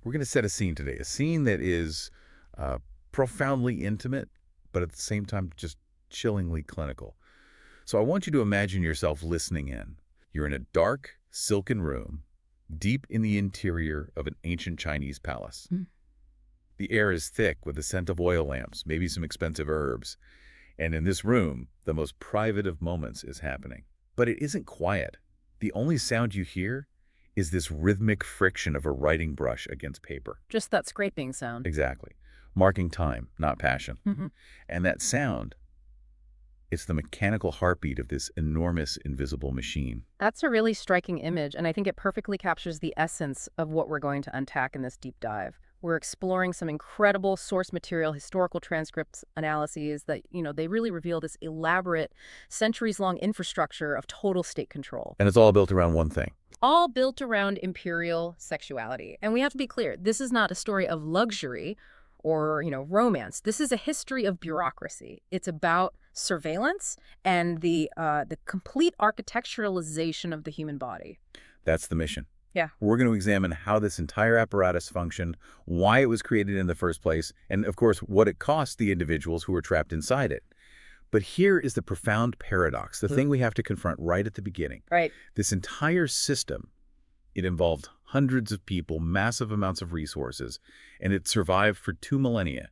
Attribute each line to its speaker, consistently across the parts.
Speaker 1: We're going to set a scene today, a scene that is profoundly intimate, but at the same time just chillingly clinical. So I want you to imagine yourself listening in. You're in a dark, silken room, deep in the interior of an ancient Chinese palace.
Speaker 2: Mm.
Speaker 1: The air is thick with the scent of oil lamps, maybe some expensive herbs. And in this room, the most private of moments is happening. But it isn't quiet. The only sound you hear is this rhythmic friction of a writing brush against paper.
Speaker 2: Just that scraping sound.
Speaker 1: Exactly. Marking time, not passion.
Speaker 2: Mhm.
Speaker 1: And that sound, it's the mechanical heartbeat of this enormous invisible machine.
Speaker 2: That's a really striking image, and I think it perfectly captures the essence of what we're going to unpack in this deep dive. We're exploring some incredible source material, historical transcripts, analyses that, they really reveal this elaborate, centuries-long infrastructure of total state control.
Speaker 1: And it's all built around one thing.
Speaker 2: All built around imperial sexuality. And we have to be clear, this is not a story of luxury or, romance. This is a history of bureaucracy. It's about surveillance and the complete architecturalization of the human body.
Speaker 1: That's the mission.
Speaker 2: Yeah.
Speaker 1: We're going to examine how this entire apparatus functioned, why it was created in the first place, and of course, what it cost the individuals who were trapped inside it. But here is the profound paradox, the thing we have to confront right at the beginning.
Speaker 2: Right.
Speaker 1: This entire system, it involved hundreds of people, massive amounts of resources, and it survived for 2 millennia.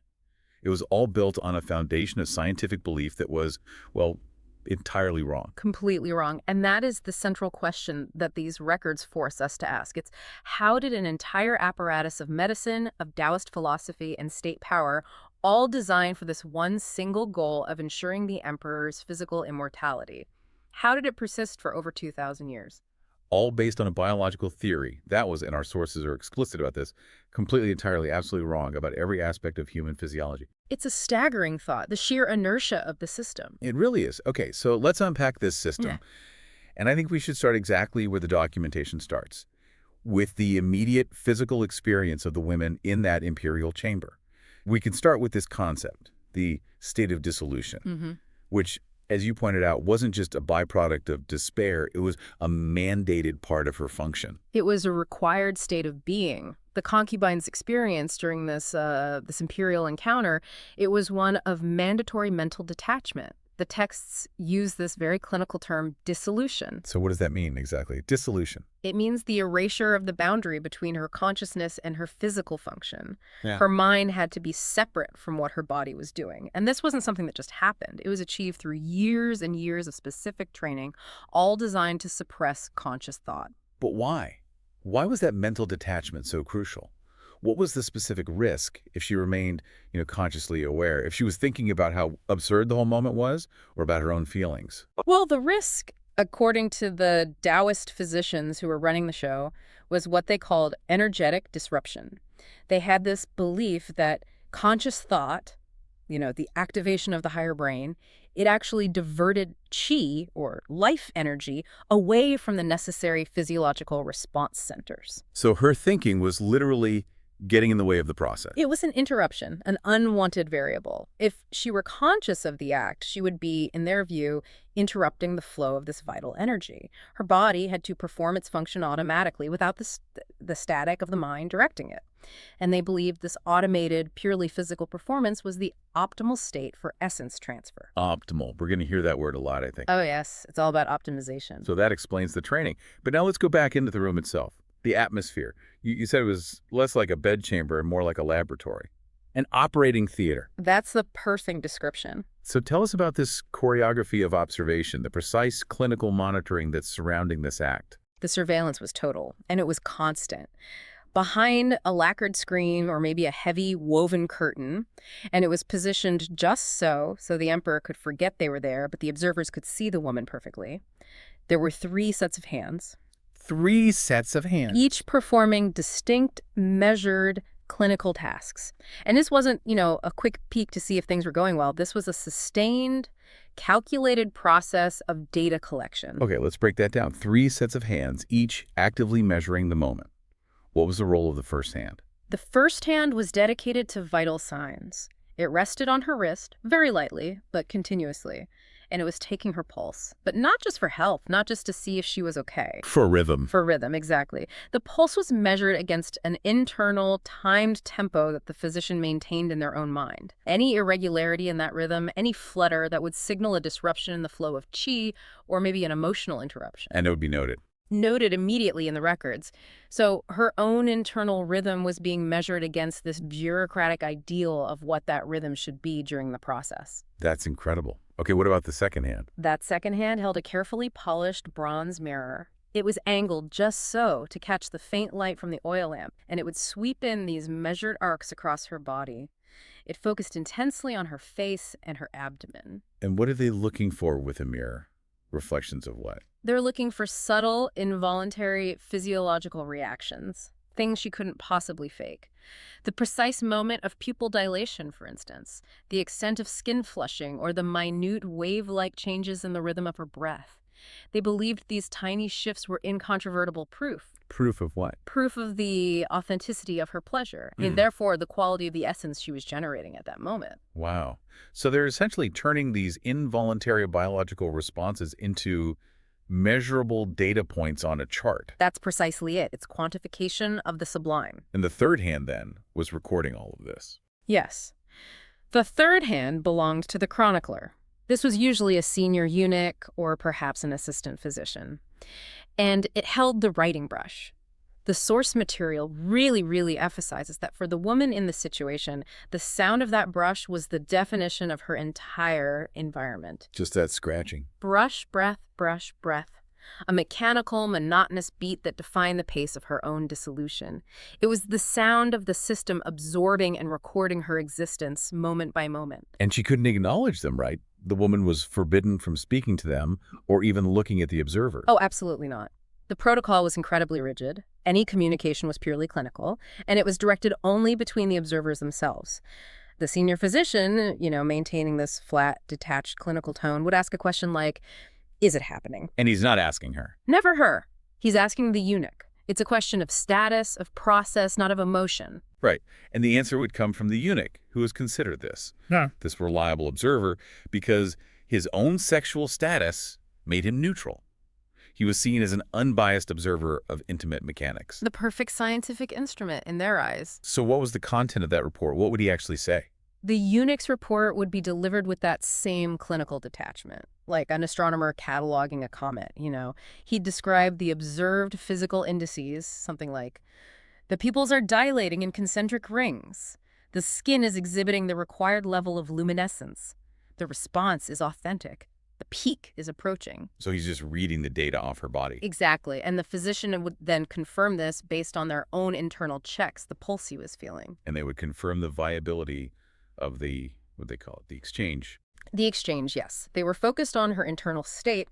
Speaker 1: It was all built on a foundation of scientific belief that was, well, entirely wrong.
Speaker 2: Completely wrong. And that is the central question that these records force us to ask. It's how did an entire apparatus of medicine, of Taoist philosophy, and state power, all designed for this one single goal of ensuring the emperor's physical immortality, how did it persist for over 2,000 years?
Speaker 1: All based on a biological theory. That was, and our sources are explicit about this, completely, entirely, absolutely wrong about every aspect of human physiology.
Speaker 2: It's a staggering thought, the sheer inertia of the system.
Speaker 1: It really is. Okay, so let's unpack this system.
Speaker 2: Yeah.
Speaker 1: And I think we should start exactly where the documentation starts, with the immediate physical experience of the women in that imperial chamber. We can start with this concept, the state of dissolution, which, as you pointed out, wasn't just a byproduct of despair. It was a mandated part of her function.
Speaker 2: It was a required state of being. The concubines' experience during this imperial encounter, it was one of mandatory mental detachment. The texts use this very clinical term, dissolution.
Speaker 1: So what does that mean exactly? Dissolution.
Speaker 2: It means the erasure of the boundary between her consciousness and her physical function.
Speaker 1: Yeah.
Speaker 2: Her mind had to be separate from what her body was doing. And this wasn't something that just happened. It was achieved through years and years of specific training, all designed to suppress conscious thought.
Speaker 1: But why? Why was that mental detachment so crucial? What was the specific risk if she remained, consciously aware, if she was thinking about how absurd the whole moment was or about her own feelings?
Speaker 2: Well, the risk, according to the Taoist physicians who were running the show, was what they called energetic disruption. They had this belief that conscious thought, the activation of the higher brain, it actually diverted qi, or life energy, away from the necessary physiological response centers.
Speaker 1: So her thinking was literally getting in the way of the process.
Speaker 2: It was an interruption, an unwanted variable. If she were conscious of the act, she would be, in their view, interrupting the flow of this vital energy. Her body had to perform its function automatically without the static of the mind directing it. And they believed this automated, purely physical performance was the optimal state for essence transfer.
Speaker 1: Optimal. We're going to hear that word a lot, I think.
Speaker 2: Oh, yes. It's all about optimization.
Speaker 1: So that explains the training. But now let's go back into the room itself. The atmosphere. You said it was less like a bedchamber and more like a laboratory. An operating theater.
Speaker 2: That's the perfect description.
Speaker 1: So tell us about this choreography of observation, the precise clinical monitoring that's surrounding this act.
Speaker 2: The surveillance was total, and it was constant. Behind a lacquered screen or maybe a heavy woven curtain, and it was positioned just so the emperor could forget they were there, but the observers could see the woman perfectly. There were 3 sets of hands.
Speaker 1: 3 sets of hands.
Speaker 2: Each performing distinct, measured, clinical tasks. And this wasn't, a quick peek to see if things were going well. This was a sustained, calculated process of data collection.
Speaker 1: Okay, let's break that down. 3 sets of hands, each actively measuring the moment. What was the role of the first hand?
Speaker 2: The first hand was dedicated to vital signs. It rested on her wrist, very lightly, but continuously. and it was taking her pulse. But not just for health, not just to see if she was okay.
Speaker 1: For rhythm.
Speaker 2: For rhythm, exactly. The pulse was measured against an internal, timed tempo that the physician maintained in their own mind. Any irregularity in that rhythm, any flutter that would signal a disruption in the flow of qi or maybe an emotional interruption.
Speaker 1: And it would be noted.
Speaker 2: Noted immediately in the records. So her own internal rhythm was being measured against this bureaucratic ideal of what that rhythm should be during the process.
Speaker 1: That's incredible. Okay, what about the second hand?
Speaker 2: That second hand held a carefully polished bronze mirror. It was angled just so to catch the faint light from the oil lamp, and it would sweep in these measured arcs across her body. It focused intensely on her face and her abdomen.
Speaker 1: And what are they looking for with a mirror? Reflections of what?
Speaker 2: They're looking for subtle, involuntary physiological reactions, things she couldn't possibly fake. The precise moment of pupil dilation, for instance, the extent of skin flushing, or the minute wave-like changes in the rhythm of her breath. They believed these tiny shifts were incontrovertible proof.
Speaker 1: Proof of what?
Speaker 2: Proof of the authenticity of her pleasure, and therefore the quality of the essence she was generating at that moment.
Speaker 1: Wow. So they're essentially turning these involuntary biological responses into measurable data points on a chart.
Speaker 2: That's precisely it. It's quantification of the sublime.
Speaker 1: And the third hand, then, was recording all of this.
Speaker 2: Yes. The third hand belonged to the chronicler. This was usually a senior eunuch or perhaps an assistant physician. And it held the writing brush. The source material really emphasizes that for the woman in the situation, the sound of that brush was the definition of her entire environment.
Speaker 1: Just that scratching.
Speaker 2: Brush, breath, brush, breath. A mechanical, monotonous beat that defined the pace of her own dissolution. It was the sound of the system absorbing and recording her existence moment by moment.
Speaker 1: And she couldn't acknowledge them, right? The woman was forbidden from speaking to them or even looking at the observer.
Speaker 2: Oh, absolutely not. The protocol was incredibly rigid. Any communication was purely clinical, and it was directed only between the observers themselves. The senior physician, maintaining this flat, detached clinical tone, would ask a question like, is it happening?
Speaker 1: And he's not asking her.
Speaker 2: Never her. He's asking the eunuch. It's a question of status, of process, not of emotion.
Speaker 1: Right. And the answer would come from the eunuch, who was considered this reliable observer, because his own sexual status made him neutral. He was seen as an unbiased observer of intimate mechanics.
Speaker 2: The perfect scientific instrument in their eyes.
Speaker 1: So what was the content of that report? What would he actually say?
Speaker 2: The eunuch's report would be delivered with that same clinical detachment, like an astronomer cataloging a comet, He'd describe the observed physical indices, something like, the pupils are dilating in concentric rings. The skin is exhibiting the required level of luminescence. The response is authentic. The peak is approaching.
Speaker 1: So he's just reading the data off her body.
Speaker 2: Exactly. And the physician would then confirm this based on their own internal checks, the pulse he was feeling.
Speaker 1: And they would confirm the viability of the, what they call it, the exchange.
Speaker 2: The exchange, yes. They were focused on her internal state,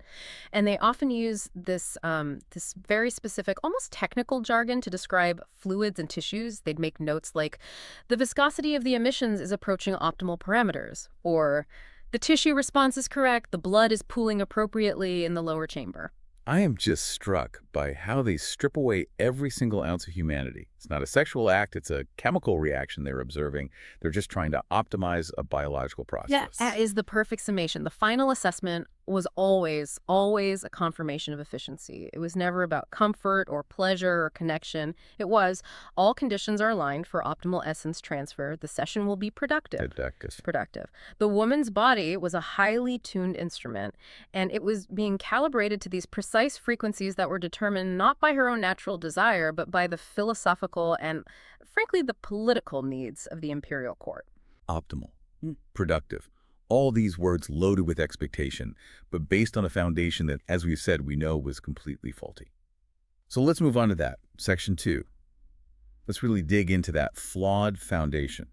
Speaker 2: and they often use this very specific, almost technical jargon to describe fluids and tissues. They'd make notes like, the viscosity of the emissions is approaching optimal parameters, or the tissue response is correct, the blood is pooling appropriately in the lower chamber.
Speaker 1: I am just struck by how they strip away every single ounce of humanity. It's not a sexual act, it's a chemical reaction they're observing. They're just trying to optimize a biological process.
Speaker 2: Yeah, that is the perfect summation. The final assessment was always a confirmation of efficiency. It was never about comfort or pleasure or connection. It was, all conditions are aligned for optimal essence transfer. The session will be productive. The woman's body was a highly tuned instrument, and it was being calibrated to these precise frequencies that were determined not by her own natural desire, but by the philosophical and, frankly, the political needs of the imperial court.
Speaker 1: Optimal, productive. All these words loaded with expectation, but based on a foundation that, as we've said, we know was completely faulty. So let's move on to that, section 2. Let's really dig into that flawed foundation,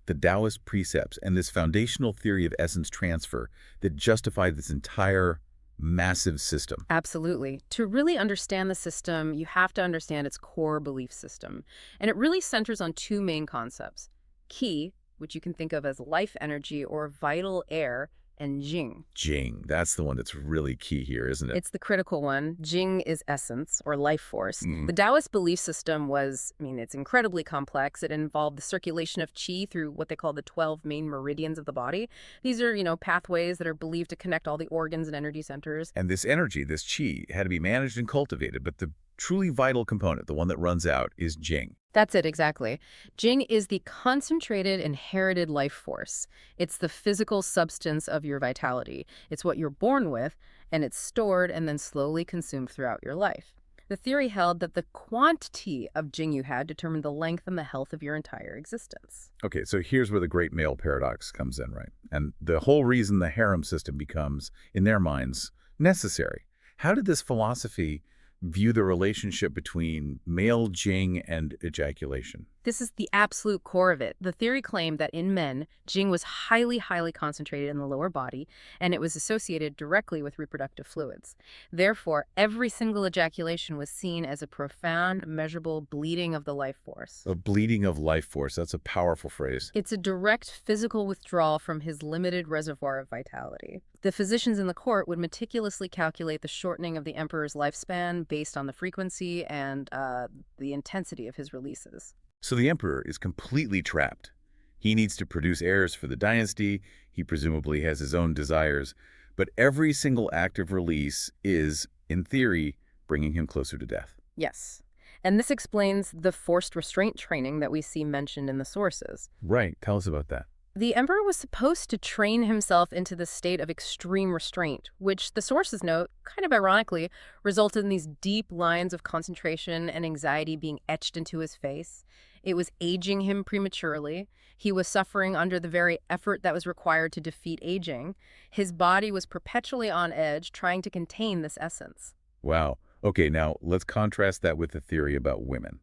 Speaker 1: the Taoist precepts, and this foundational theory of essence transfer that justified this entire massive system.
Speaker 2: Absolutely. To really understand the system, you have to understand its core belief system. And it really centers on two main concepts: Qi, which you can think of as life energy or vital air, and Jing.
Speaker 1: Jing, that's the one that's really key here, isn't it?
Speaker 2: It's the critical one. Jing is essence, or life force.
Speaker 1: Mm.
Speaker 2: The Taoist belief system was, it's incredibly complex. It involved the circulation of qi through what they call the 12 main meridians of the body. These are, pathways that are believed to connect all the organs and energy centers.
Speaker 1: And this energy, this qi, had to be managed and cultivated, but the truly vital component, the one that runs out, is Jing.
Speaker 2: That's it, exactly. Jing is the concentrated, inherited life force. It's the physical substance of your vitality. It's what you're born with, and it's stored and then slowly consumed throughout your life. The theory held that the quantity of Jing you had determined the length and the health of your entire existence.
Speaker 1: Okay, so here's where the great male paradox comes in, right? And the whole reason the harem system becomes, in their minds, necessary. How did this philosophy view the relationship between male Jing and ejaculation?
Speaker 2: This is the absolute core of it. The theory claimed that in men, Jing was highly, highly concentrated in the lower body, and it was associated directly with reproductive fluids. Therefore, every single ejaculation was seen as a profound, measurable bleeding of the life force.
Speaker 1: A bleeding of life force, that's a powerful phrase.
Speaker 2: It's a direct physical withdrawal from his limited reservoir of vitality. The physicians in the court would meticulously calculate the shortening of the emperor's lifespan based on the frequency and the intensity of his releases.
Speaker 1: So the emperor is completely trapped. He needs to produce heirs for the dynasty. He presumably has his own desires. But every single act of release is, in theory, bringing him closer to death.
Speaker 2: Yes. And this explains the forced restraint training that we see mentioned in the sources.
Speaker 1: Right. Tell us about that.
Speaker 2: The emperor was supposed to train himself into the state of extreme restraint, which the sources note, kind of ironically, resulted in these deep lines of concentration and anxiety being etched into his face. It was aging him prematurely. He was suffering under the very effort that was required to defeat aging. His body was perpetually on edge, trying to contain this essence.
Speaker 1: Wow. Okay, now let's contrast that with the theory about women.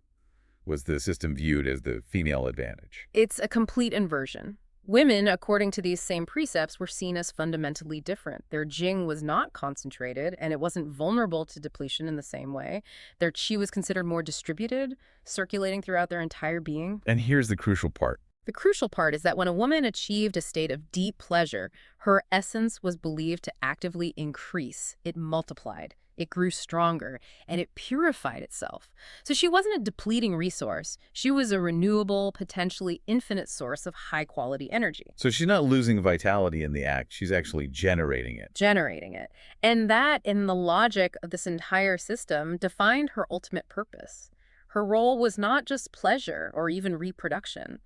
Speaker 1: Was the system viewed as the female advantage?
Speaker 2: It's a complete inversion. Women, according to these same precepts, were seen as fundamentally different. Their Jing was not concentrated, and it wasn't vulnerable to depletion in the same way. Their Qi was considered more distributed, circulating throughout their entire being.
Speaker 1: And here's the crucial part.
Speaker 2: The crucial part is that when a woman achieved a state of deep pleasure, her essence was believed to actively increase. It multiplied. It grew stronger, and it purified itself. So she wasn't a depleting resource. She was a renewable, potentially infinite source of high-quality energy.
Speaker 1: So she's not losing vitality in the act. She's actually generating it.
Speaker 2: And that, in the logic of this entire system, defined her ultimate purpose. Her role was not just pleasure or even reproduction.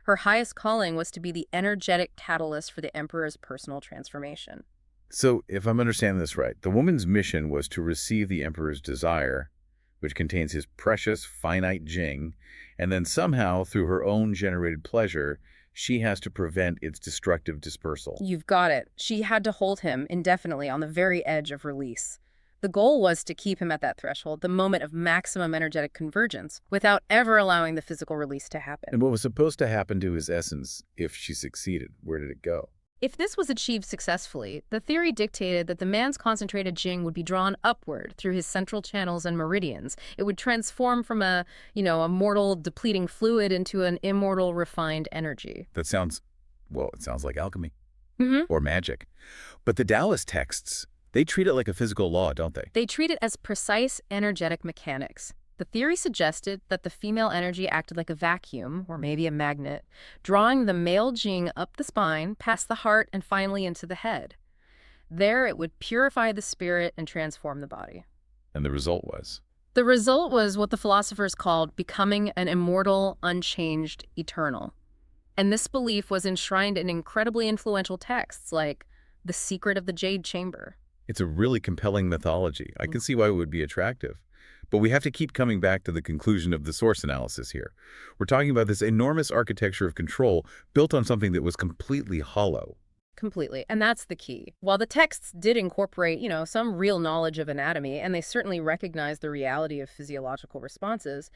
Speaker 2: Her highest calling was to be the energetic catalyst for the emperor's personal transformation.
Speaker 1: So, if I'm understanding this right, the woman's mission was to receive the emperor's desire, which contains his precious, finite Jing, and then somehow, through her own generated pleasure, she has to prevent its destructive dispersal.
Speaker 2: You've got it. She had to hold him indefinitely on the very edge of release. The goal was to keep him at that threshold, the moment of maximum energetic convergence, without ever allowing the physical release to happen.
Speaker 1: And what was supposed to happen to his essence if she succeeded? Where did it go?
Speaker 2: If this was achieved successfully, the theory dictated that the man's concentrated Jing would be drawn upward through his central channels and meridians. It would transform from a mortal depleting fluid into an immortal refined energy.
Speaker 1: That sounds, well, it sounds like alchemy
Speaker 2: Mm-hmm.
Speaker 1: or magic. But the Taoist texts, they treat it like a physical law, don't they?
Speaker 2: They treat it as precise energetic mechanics. The theory suggested that the female energy acted like a vacuum, or maybe a magnet, drawing the male Jing up the spine, past the heart, and finally into the head. There, it would purify the spirit and transform the body.
Speaker 1: And the result was?
Speaker 2: The result was what the philosophers called becoming an immortal, unchanged, eternal. And this belief was enshrined in incredibly influential texts like The Secret of the Jade Chamber.
Speaker 1: It's a really compelling mythology. I can see why it would be attractive. But we have to keep coming back to the conclusion of the source analysis here. We're talking about this enormous architecture of control built on something that was completely hollow.
Speaker 2: Completely. And that's the key. While the texts did incorporate, some real knowledge of anatomy, and they certainly recognized the reality of physiological responses,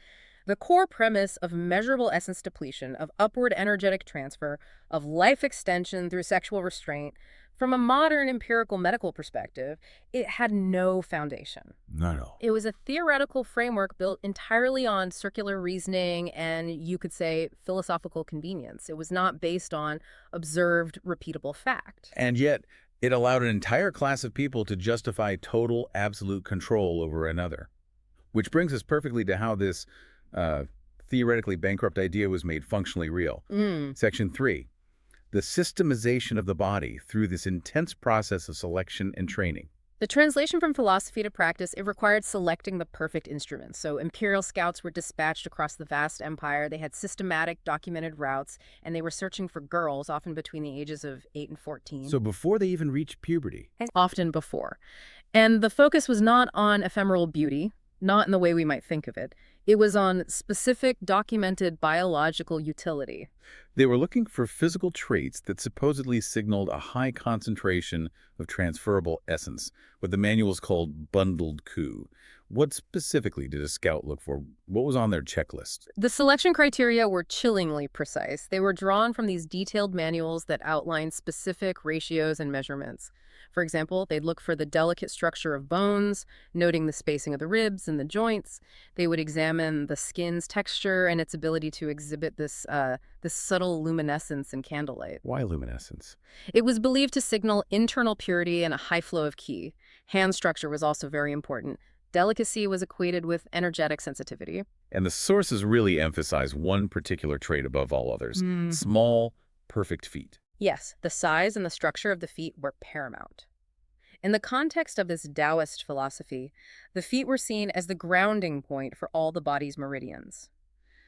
Speaker 2: the core premise of measurable essence depletion, of upward energetic transfer, of life extension through sexual restraint, From a modern empirical medical perspective, it had no foundation.
Speaker 1: Not at all.
Speaker 2: It was a theoretical framework built entirely on circular reasoning and, you could say, philosophical convenience. It was not based on observed, repeatable fact.
Speaker 1: And yet, it allowed an entire class of people to justify total, absolute control over another. Which brings us perfectly to how this theoretically bankrupt idea was made functionally real. Section 3, the systemization of the body through this intense process of selection and training.
Speaker 2: The translation from philosophy to practice, it required selecting the perfect instruments. So imperial scouts were dispatched across the vast empire. They had systematic, documented routes, and they were searching for girls, often between the ages of 8 and 14.
Speaker 1: So before they even reached puberty.
Speaker 2: Often before. And the focus was not on ephemeral beauty, not in the way we might think of it. It was on specific, documented biological utility.
Speaker 1: They were looking for physical traits that supposedly signaled a high concentration of transferable essence, what the manuals called bundled coup. What specifically did a scout look for? What was on their checklist?
Speaker 2: The selection criteria were chillingly precise. They were drawn from these detailed manuals that outlined specific ratios and measurements. For example, they'd look for the delicate structure of bones, noting the spacing of the ribs and the joints. They would examine the skin's texture and its ability to exhibit this subtle luminescence in candlelight.
Speaker 1: Why luminescence?
Speaker 2: It was believed to signal internal purity and a high flow of ki. Hand structure was also very important. Delicacy was equated with energetic sensitivity.
Speaker 1: And the sources really emphasize one particular trait above all others. Small, perfect feet.
Speaker 2: Yes, the size and the structure of the feet were paramount. In the context of this Taoist philosophy, the feet were seen as the grounding point for all the body's meridians.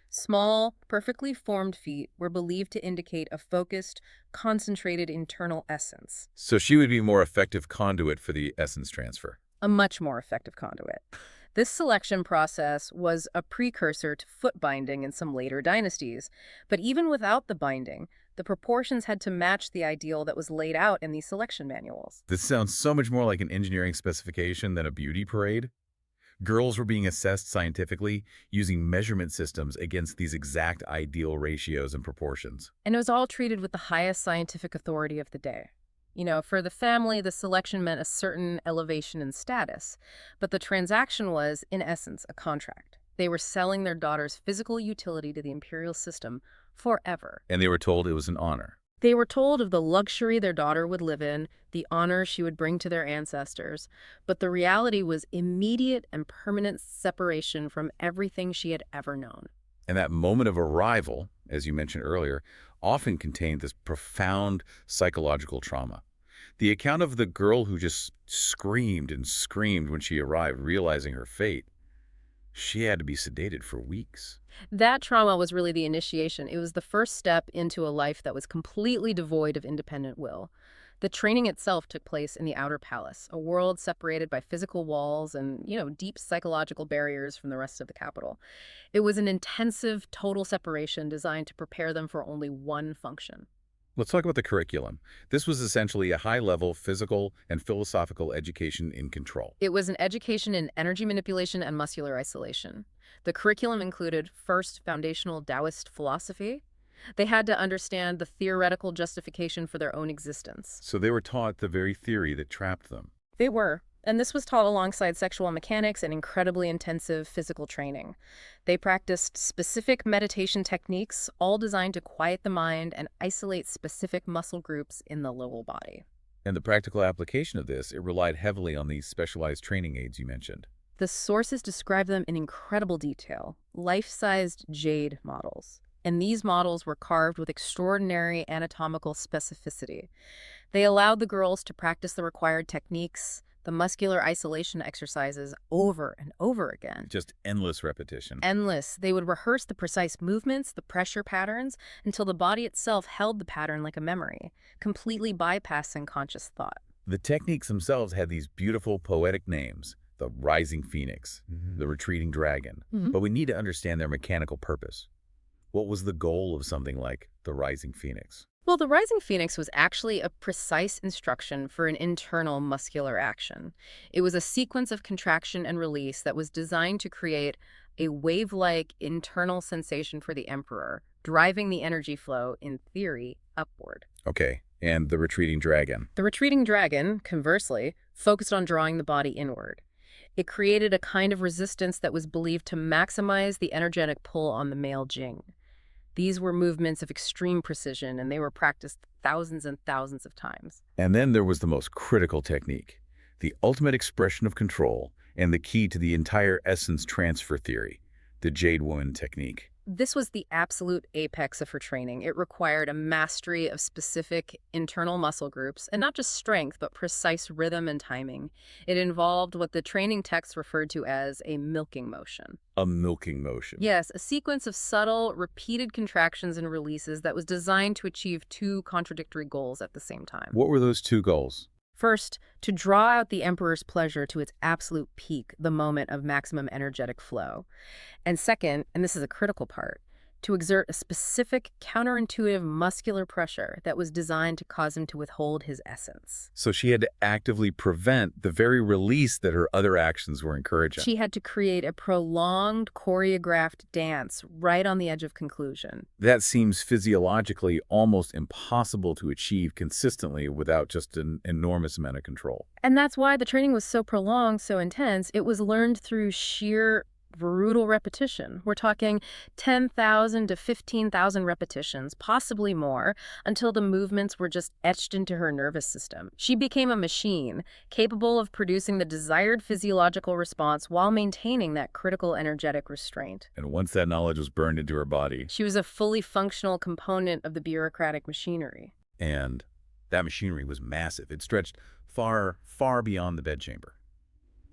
Speaker 2: Small, perfectly formed feet were believed to indicate a focused, concentrated internal essence.
Speaker 1: So she would be a more effective conduit for the essence transfer.
Speaker 2: A much more effective conduit. This selection process was a precursor to foot binding in some later dynasties, but even without the binding, the proportions had to match the ideal that was laid out in these selection manuals.
Speaker 1: This sounds so much more like an engineering specification than a beauty parade. Girls were being assessed scientifically using measurement systems against these exact ideal ratios and proportions.
Speaker 2: And it was all treated with the highest scientific authority of the day. You know, for the family, the selection meant a certain elevation in status, but the transaction was, in essence, a contract. They were selling their daughter's physical utility to the imperial system forever.
Speaker 1: And they were told it was an honor.
Speaker 2: They were told of the luxury their daughter would live in, the honor she would bring to their ancestors, but the reality was immediate and permanent separation from everything she had ever known.
Speaker 1: And that moment of arrival, as you mentioned earlier, often contained this profound psychological trauma. The account of the girl who just screamed and screamed when she arrived, realizing her fate, she had to be sedated for weeks.
Speaker 2: That trauma was really the initiation. It was the first step into a life that was completely devoid of independent will. The training itself took place in the outer palace, a world separated by physical walls and, deep psychological barriers from the rest of the capital. It was an intensive, total separation designed to prepare them for only one function.
Speaker 1: Let's talk about the curriculum. This was essentially a high-level physical and philosophical education in control.
Speaker 2: It was an education in energy manipulation and muscular isolation. The curriculum included, first, foundational Taoist philosophy. They had to understand the theoretical justification for their own existence.
Speaker 1: So they were taught the very theory that trapped them.
Speaker 2: They were. And this was taught alongside sexual mechanics and incredibly intensive physical training. They practiced specific meditation techniques, all designed to quiet the mind and isolate specific muscle groups in the lower body.
Speaker 1: And the practical application of this, it relied heavily on these specialized training aids you mentioned.
Speaker 2: The sources describe them in incredible detail, life-sized jade models. And these models were carved with extraordinary anatomical specificity. They allowed the girls to practice the required techniques, the muscular isolation exercises, over and over again.
Speaker 1: Just endless repetition.
Speaker 2: Endless. They would rehearse the precise movements, the pressure patterns, until the body itself held the pattern like a memory, completely bypassing conscious thought.
Speaker 1: The techniques themselves had these beautiful poetic names, the rising phoenix, the retreating dragon. But we need to understand their mechanical purpose. What was the goal of something like the rising phoenix?
Speaker 2: Well, the rising phoenix was actually a precise instruction for an internal muscular action. It was a sequence of contraction and release that was designed to create a wave-like internal sensation for the emperor, driving the energy flow, in theory, upward.
Speaker 1: Okay, And the retreating dragon.
Speaker 2: The retreating dragon, conversely, focused on drawing the body inward. It created a kind of resistance that was believed to maximize the energetic pull on the male jing. These were movements of extreme precision, and they were practiced thousands and thousands of times.
Speaker 1: And then there was the most critical technique, the ultimate expression of control and the key to the entire essence transfer theory, the Jade Woman technique.
Speaker 2: This was the absolute apex of her training. It required a mastery of specific internal muscle groups, and not just strength, but precise rhythm and timing. It involved what the training text referred to as a milking motion.
Speaker 1: A milking motion.
Speaker 2: Yes, a sequence of subtle, repeated contractions and releases that was designed to achieve two contradictory goals at the same time.
Speaker 1: What were those two goals?
Speaker 2: First, to draw out the emperor's pleasure to its absolute peak, the moment of maximum energetic flow. And second, and this is a critical part, to exert a specific counterintuitive muscular pressure that was designed to cause him to withhold his essence.
Speaker 1: So she had to actively prevent the very release that her other actions were encouraging.
Speaker 2: She had to create a prolonged, choreographed dance right on the edge of conclusion.
Speaker 1: That seems physiologically almost impossible to achieve consistently without just an enormous amount of control.
Speaker 2: And that's why the training was so prolonged, so intense. It was learned through sheer brutal repetition. We're talking 10,000 to 15,000 repetitions, possibly more, until the movements were just etched into her nervous system. She became a machine, capable of producing the desired physiological response while maintaining that critical energetic restraint.
Speaker 1: And once that knowledge was burned into her body,
Speaker 2: She was a fully functional component of the bureaucratic machinery.
Speaker 1: and that machinery was massive. It stretched far, far beyond the bedchamber.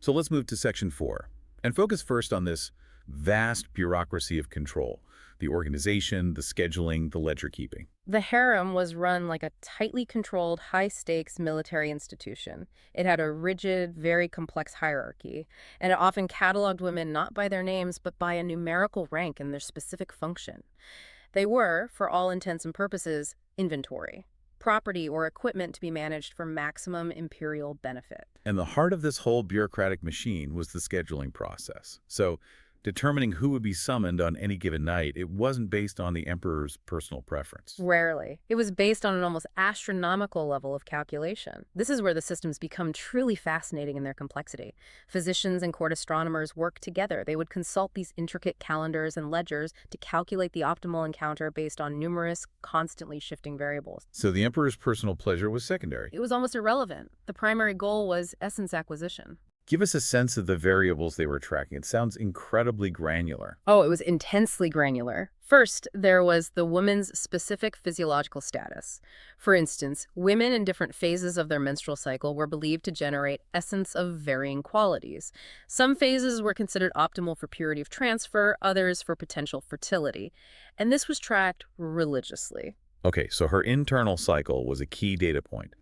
Speaker 1: So let's move to Section 4. And focus first on this vast bureaucracy of control, the organization, the scheduling, the ledger keeping.
Speaker 2: The harem was run like a tightly controlled, high-stakes military institution. It had a rigid, very complex hierarchy, and it often cataloged women not by their names, but by a numerical rank and their specific function. They were, for all intents and purposes, inventory, property or equipment to be managed for maximum imperial benefit.
Speaker 1: And the heart of this whole bureaucratic machine was the scheduling process. So determining who would be summoned on any given night, it wasn't based on the emperor's personal preference.
Speaker 2: Rarely. It was based on an almost astronomical level of calculation. This is where the systems become truly fascinating in their complexity. Physicians and court astronomers worked together. They would consult these intricate calendars and ledgers to calculate the optimal encounter based on numerous, constantly shifting variables.
Speaker 1: So the emperor's personal pleasure was secondary.
Speaker 2: It was almost irrelevant. The primary goal was essence acquisition.
Speaker 1: Give us a sense of the variables they were tracking. It sounds incredibly granular.
Speaker 2: Oh, it was intensely granular. First, there was the woman's specific physiological status. For instance, women in different phases of their menstrual cycle were believed to generate essence of varying qualities. Some phases were considered optimal for purity of transfer, others for potential fertility. And this was tracked religiously.
Speaker 1: Okay, so her internal cycle was a key data point.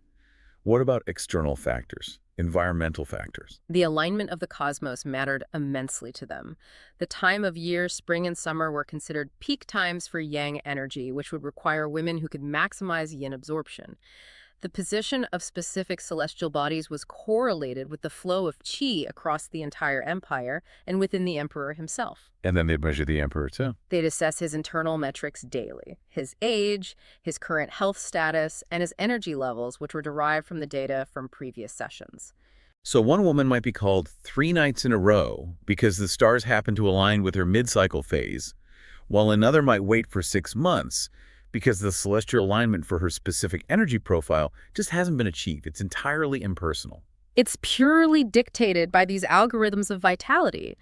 Speaker 1: What about external factors? Environmental factors?
Speaker 2: The alignment of the cosmos mattered immensely to them. The time of year, spring and summer, were considered peak times for yang energy, which would require women who could maximize yin absorption. The position of specific celestial bodies was correlated with the flow of qi across the entire empire and within the emperor himself.
Speaker 1: And then they'd measure the emperor too.
Speaker 2: They'd assess his internal metrics daily: his age, his current health status, and his energy levels, which were derived from the data from previous sessions.
Speaker 1: So one woman might be called 3 nights in a row because the stars happen to align with her mid-cycle phase, while another might wait for 6 months because the celestial alignment for her specific energy profile just hasn't been achieved. It's entirely impersonal.
Speaker 2: It's purely dictated by these algorithms of vitality.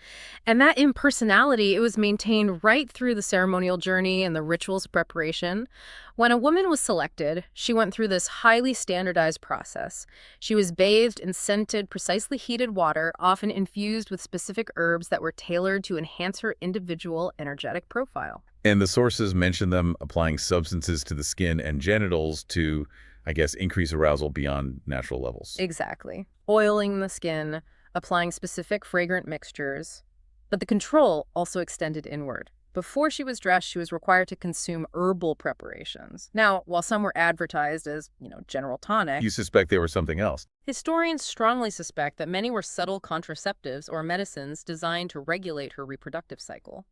Speaker 2: And that impersonality, it was maintained right through the ceremonial journey and the rituals of preparation. When a woman was selected, she went through this highly standardized process. She was bathed in scented, precisely heated water, often infused with specific herbs that were tailored to enhance her individual energetic profile.
Speaker 1: And the sources mention them applying substances to the skin and genitals to, I guess, increase arousal beyond natural levels.
Speaker 2: Exactly. Oiling the skin, applying specific fragrant mixtures. But the control also extended inward. Before she was dressed, she was required to consume herbal preparations. Now, while some were advertised as, general tonic,
Speaker 1: You suspect they were something else.
Speaker 2: historians strongly suspect that many were subtle contraceptives or medicines designed to regulate her reproductive cycle.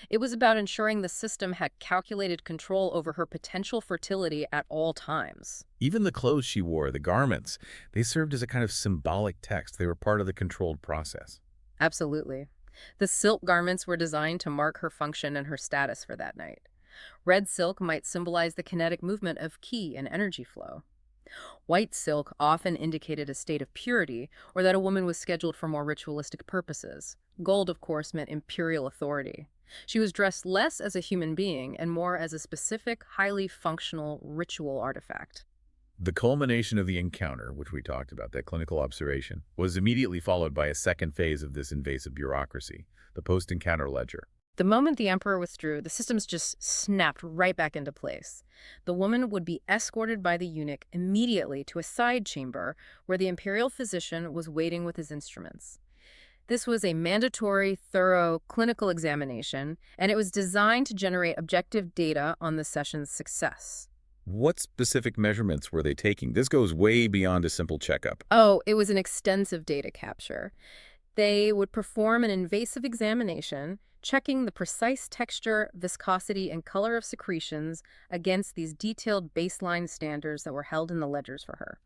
Speaker 2: It was about ensuring the system had calculated control over her potential fertility at all times.
Speaker 1: Even the clothes she wore, the garments, they served as a kind of symbolic text. They were part of the controlled process.
Speaker 2: Absolutely. The silk garments were designed to mark her function and her status for that night. Red silk might symbolize the kinetic movement of ki and energy flow. White silk often indicated a state of purity or that a woman was scheduled for more ritualistic purposes. Gold, of course, meant imperial authority. She was dressed less as a human being and more as a specific, highly functional ritual artifact.
Speaker 1: The culmination of the encounter, which we talked about, that clinical observation, was immediately followed by a second phase of this invasive bureaucracy, the post-encounter ledger.
Speaker 2: The moment the emperor withdrew, the systems just snapped right back into place. The woman would be escorted by the eunuch immediately to a side chamber where the imperial physician was waiting with his instruments. This was a mandatory, thorough clinical examination, and it was designed to generate objective data on the session's success.
Speaker 1: What specific measurements were they taking? This goes way beyond a simple checkup.
Speaker 2: Oh, it was an extensive data capture. They would perform an invasive examination, checking the precise texture, viscosity, and color of secretions against these detailed baseline standards that were held in the ledgers for her.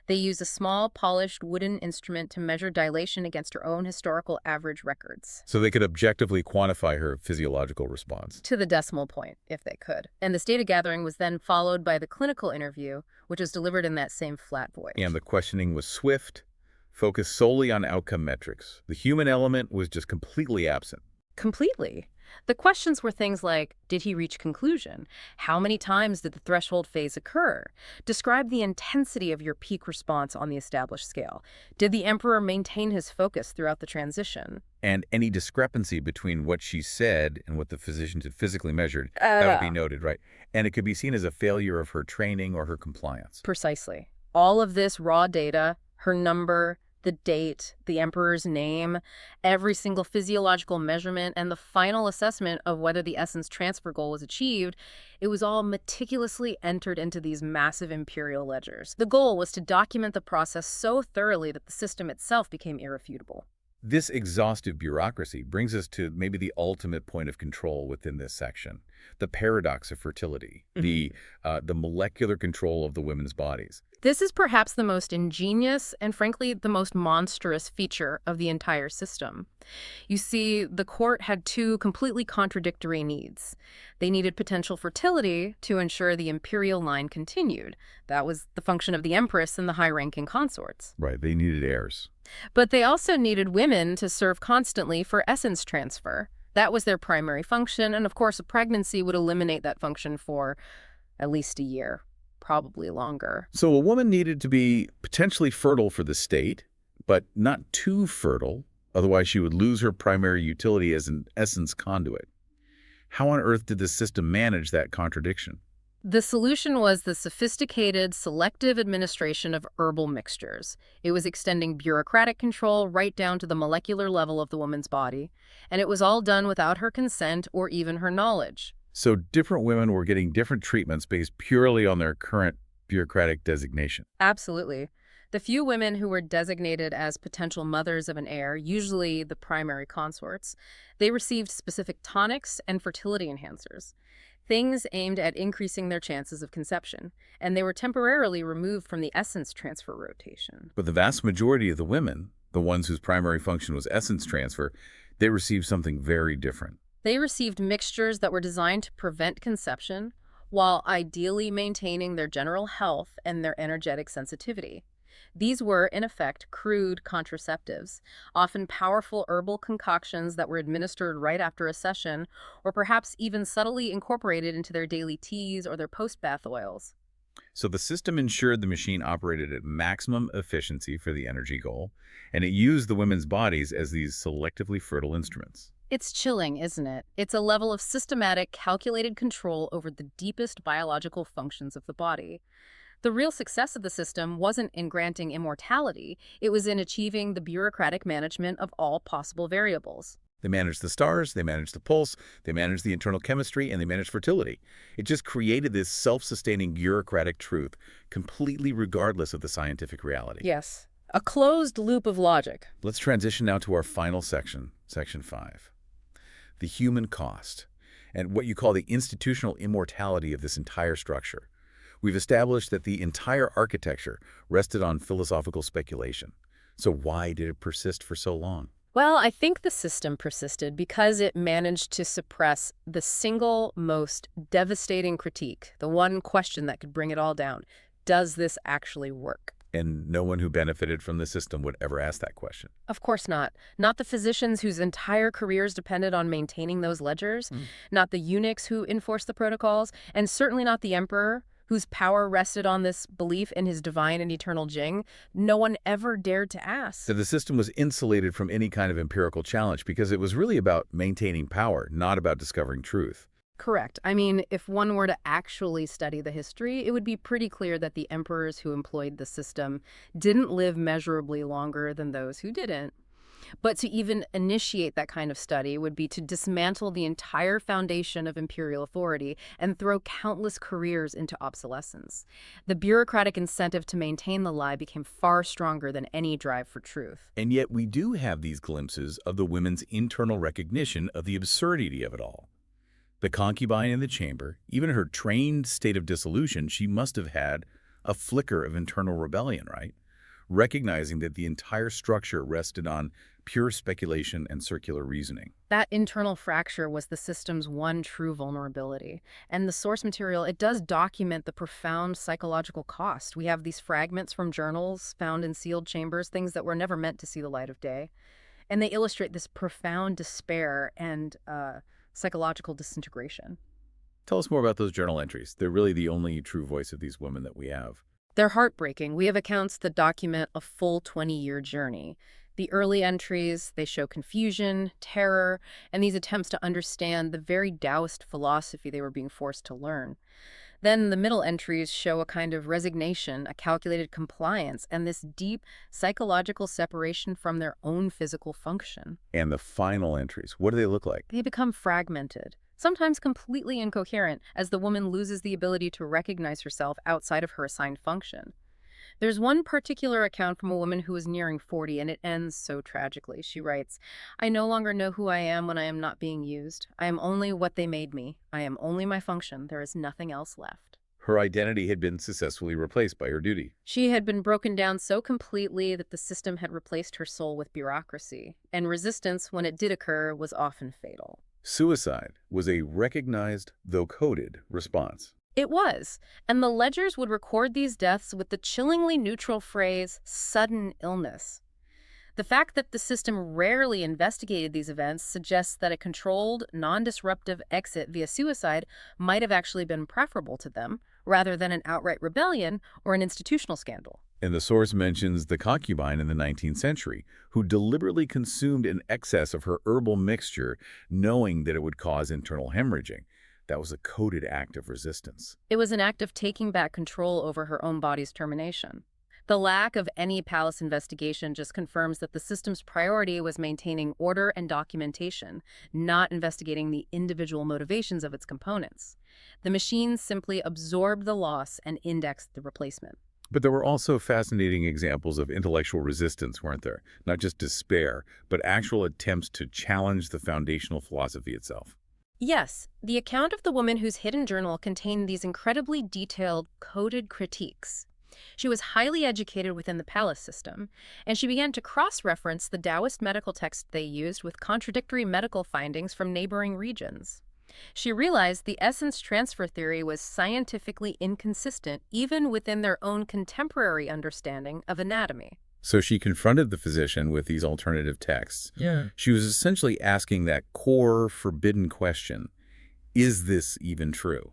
Speaker 2: They used a small, polished wooden instrument to measure dilation against her own historical average records.
Speaker 1: So they could objectively quantify her physiological response.
Speaker 2: To the decimal point, if they could. And this data gathering was then followed by the clinical interview, which was delivered in that same flat voice.
Speaker 1: And the questioning was swift, focused solely on outcome metrics. The human element was just completely absent.
Speaker 2: Completely. The questions were things like, did he reach conclusion? How many times did the threshold phase occur? Describe the intensity of your peak response on the established scale. Did the emperor maintain his focus throughout the transition?
Speaker 1: And any discrepancy between what she said and what the physician had physically measured, that would be noted, right? And it could be seen as a failure of her training or her compliance.
Speaker 2: Precisely. All of this raw data, her number, the date, the emperor's name, every single physiological measurement, and the final assessment of whether the essence transfer goal was achieved, it was all meticulously entered into these massive imperial ledgers. The goal was to document the process so thoroughly that the system itself became irrefutable.
Speaker 1: This exhaustive bureaucracy brings us to maybe the ultimate point of control within this section, the paradox of fertility, the molecular control of the women's bodies.
Speaker 2: This is perhaps the most ingenious and, frankly, the most monstrous feature of the entire system. You see, the court had two completely contradictory needs. They needed potential fertility to ensure the imperial line continued. That was the function of the empress and the high-ranking consorts.
Speaker 1: Right, they needed heirs.
Speaker 2: But they also needed women to serve constantly for essence transfer. That was their primary function, and of course a pregnancy would eliminate that function for at least a year, probably longer.
Speaker 1: So a woman needed to be potentially fertile for the state, but not too fertile, otherwise she would lose her primary utility as an essence conduit. How on earth did the system manage that contradiction?
Speaker 2: The solution was the sophisticated, selective administration of herbal mixtures. It was extending bureaucratic control right down to the molecular level of the woman's body, and it was all done without her consent or even her knowledge.
Speaker 1: So different women were getting different treatments based purely on their current bureaucratic designation.
Speaker 2: Absolutely. The few women who were designated as potential mothers of an heir, usually the primary consorts, they received specific tonics and fertility enhancers. Things aimed at increasing their chances of conception, and they were temporarily removed from the essence transfer rotation.
Speaker 1: But the vast majority of the women, the ones whose primary function was essence transfer, they received something very different.
Speaker 2: They received mixtures that were designed to prevent conception, while ideally maintaining their general health and their energetic sensitivity. These were, in effect, crude contraceptives, often powerful herbal concoctions that were administered right after a session, or perhaps even subtly incorporated into their daily teas or their post-bath oils.
Speaker 1: So the system ensured the machine operated at maximum efficiency for the energy goal, and it used the women's bodies as these selectively fertile instruments.
Speaker 2: It's chilling, isn't it? It's a level of systematic, calculated control over the deepest biological functions of the body. The real success of the system wasn't in granting immortality, it was in achieving the bureaucratic management of all possible variables.
Speaker 1: They managed the stars, they managed the pulse, they managed the internal chemistry, and they managed fertility. It just created this self-sustaining bureaucratic truth, completely regardless of the scientific reality.
Speaker 2: Yes, a closed loop of logic.
Speaker 1: Let's transition now to our final section, Section 5. the human cost, and what you call the institutional immortality of this entire structure. We've established that the entire architecture rested on philosophical speculation. So why did it persist for so long?
Speaker 2: Well, I think the system persisted because it managed to suppress the single most devastating critique, the one question that could bring it all down. Does this actually work?
Speaker 1: And no one who benefited from the system would ever ask that question.
Speaker 2: Of course not. Not the physicians whose entire careers depended on maintaining those ledgers, not the eunuchs who enforced the protocols, and certainly not the emperor whose power rested on this belief in his divine and eternal Jing. No one ever dared to ask.
Speaker 1: So the system was insulated from any kind of empirical challenge because it was really about maintaining power, not about discovering truth.
Speaker 2: Correct. I mean, if one were to actually study the history, it would be pretty clear that the emperors who employed the system didn't live measurably longer than those who didn't. But to even initiate that kind of study would be to dismantle the entire foundation of imperial authority and throw countless careers into obsolescence. The bureaucratic incentive to maintain the lie became far stronger than any drive for truth.
Speaker 1: And yet we do have these glimpses of the women's internal recognition of the absurdity of it all. The concubine in the chamber, even her trained state of dissolution, she must have had a flicker of internal rebellion, right? Recognizing that the entire structure rested on pure speculation and circular reasoning.
Speaker 2: That internal fracture was the system's one true vulnerability. And the source material, it does document the profound psychological cost. We have these fragments from journals found in sealed chambers, things that were never meant to see the light of day. And they illustrate this profound despair and psychological disintegration.
Speaker 1: Tell us more about those journal entries. They're really the only true voice of these women that we have.
Speaker 2: They're heartbreaking. We have accounts that document a full 20-year journey. The early entries, they show confusion, terror, and these attempts to understand the very Taoist philosophy they were being forced to learn. Then the middle entries show a kind of resignation, a calculated compliance, and this deep psychological separation from their own physical function.
Speaker 1: And the final entries, what do they look like?
Speaker 2: They become fragmented, sometimes completely incoherent, as the woman loses the ability to recognize herself outside of her assigned function. There's one particular account from a woman who is nearing 40, and it ends so tragically. She writes, "I no longer know who I am when I am not being used. I am only what they made me. I am only my function. There is nothing else left."
Speaker 1: Her identity had been successfully replaced by her duty.
Speaker 2: She had been broken down so completely that the system had replaced her soul with bureaucracy, and resistance, when it did occur, was often fatal.
Speaker 1: Suicide was a recognized, though coded, response.
Speaker 2: It was, and the ledgers would record these deaths with the chillingly neutral phrase, "sudden illness." The fact that the system rarely investigated these events suggests that a controlled, non-disruptive exit via suicide might have actually been preferable to them, rather than an outright rebellion or an institutional scandal.
Speaker 1: And the source mentions the concubine in the 19th century, who deliberately consumed an excess of her herbal mixture, knowing that it would cause internal hemorrhaging. That was a coded act of resistance.
Speaker 2: It was an act of taking back control over her own body's termination. The lack of any palace investigation just confirms that the system's priority was maintaining order and documentation, not investigating the individual motivations of its components. The machines simply absorbed the loss and indexed the replacement.
Speaker 1: But there were also fascinating examples of intellectual resistance, weren't there? Not just despair, but actual attempts to challenge the foundational philosophy itself.
Speaker 2: Yes, the account of the woman whose hidden journal contained these incredibly detailed, coded critiques. She was highly educated within the palace system, and she began to cross-reference the Taoist medical text they used with contradictory medical findings from neighboring regions. She realized the essence transfer theory was scientifically inconsistent even within their own contemporary understanding of anatomy.
Speaker 1: So she confronted the physician with these alternative texts.
Speaker 3: Yeah.
Speaker 1: She was essentially asking that core, forbidden question, is this even true?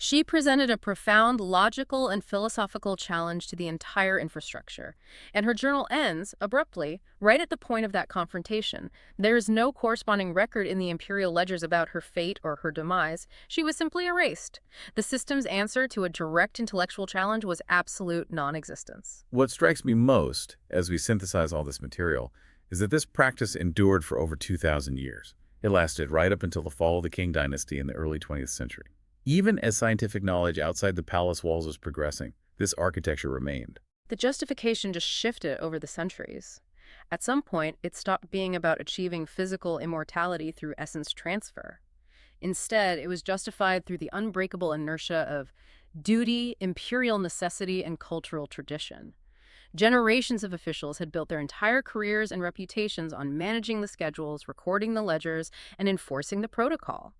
Speaker 2: She presented a profound logical and philosophical challenge to the entire infrastructure, and her journal ends, abruptly, right at the point of that confrontation. There is no corresponding record in the imperial ledgers about her fate or her demise. She was simply erased. The system's answer to a direct intellectual challenge was absolute non-existence.
Speaker 1: What strikes me most, as we synthesize all this material, is that this practice endured for over 2,000 years. It lasted right up until the fall of the Qing dynasty in the early 20th century. Even as scientific knowledge outside the palace walls was progressing, this architecture remained.
Speaker 2: The justification just shifted over the centuries. At some point, it stopped being about achieving physical immortality through essence transfer. Instead, it was justified through the unbreakable inertia of duty, imperial necessity, and cultural tradition. Generations of officials had built their entire careers and reputations on managing the schedules, recording the ledgers, and enforcing the protocol.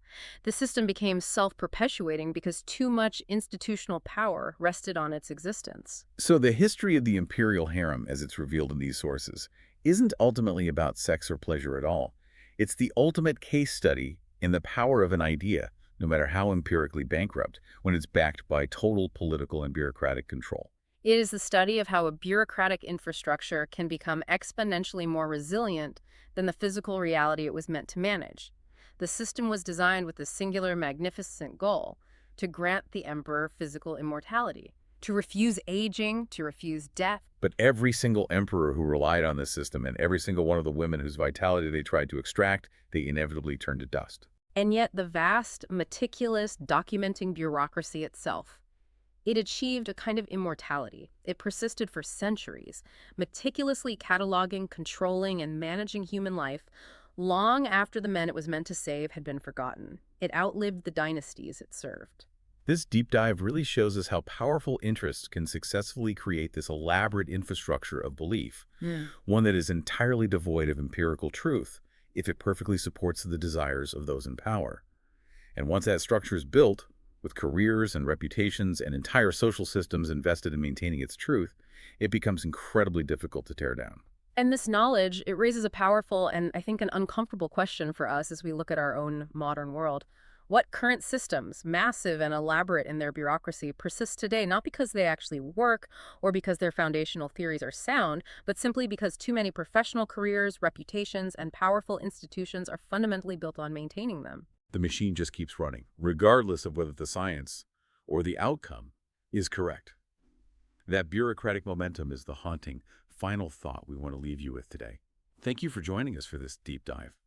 Speaker 2: The system became self-perpetuating because too much institutional power rested on its existence.
Speaker 1: So the history of the imperial harem, as it's revealed in these sources, isn't ultimately about sex or pleasure at all. It's the ultimate case study in the power of an idea, no matter how empirically bankrupt, when it's backed by total political and bureaucratic control.
Speaker 2: It is the study of how a bureaucratic infrastructure can become exponentially more resilient than the physical reality it was meant to manage. The system was designed with the singular, magnificent goal to grant the emperor physical immortality, to refuse aging, to refuse death.
Speaker 1: But every single emperor who relied on this system and every single one of the women whose vitality they tried to extract, they inevitably turned to dust.
Speaker 2: And yet the vast, meticulous, documenting bureaucracy itself, it achieved a kind of immortality. It persisted for centuries, meticulously cataloging, controlling, and managing human life long after the men it was meant to save had been forgotten. It outlived the dynasties it served.
Speaker 1: This deep dive really shows us how powerful interests can successfully create this elaborate infrastructure of belief, one that is entirely devoid of empirical truth if it perfectly supports the desires of those in power. And once that structure is built, with careers and reputations and entire social systems invested in maintaining its truth, it becomes incredibly difficult to tear down.
Speaker 2: And this knowledge, it raises a powerful and I think an uncomfortable question for us as we look at our own modern world. What current systems, massive and elaborate in their bureaucracy, persist today not because they actually work or because their foundational theories are sound, but simply because too many professional careers, reputations, and powerful institutions are fundamentally built on maintaining them?
Speaker 1: The machine just keeps running, regardless of whether the science or the outcome is correct. That bureaucratic momentum is the haunting, final thought we want to leave you with today. Thank you for joining us for this deep dive.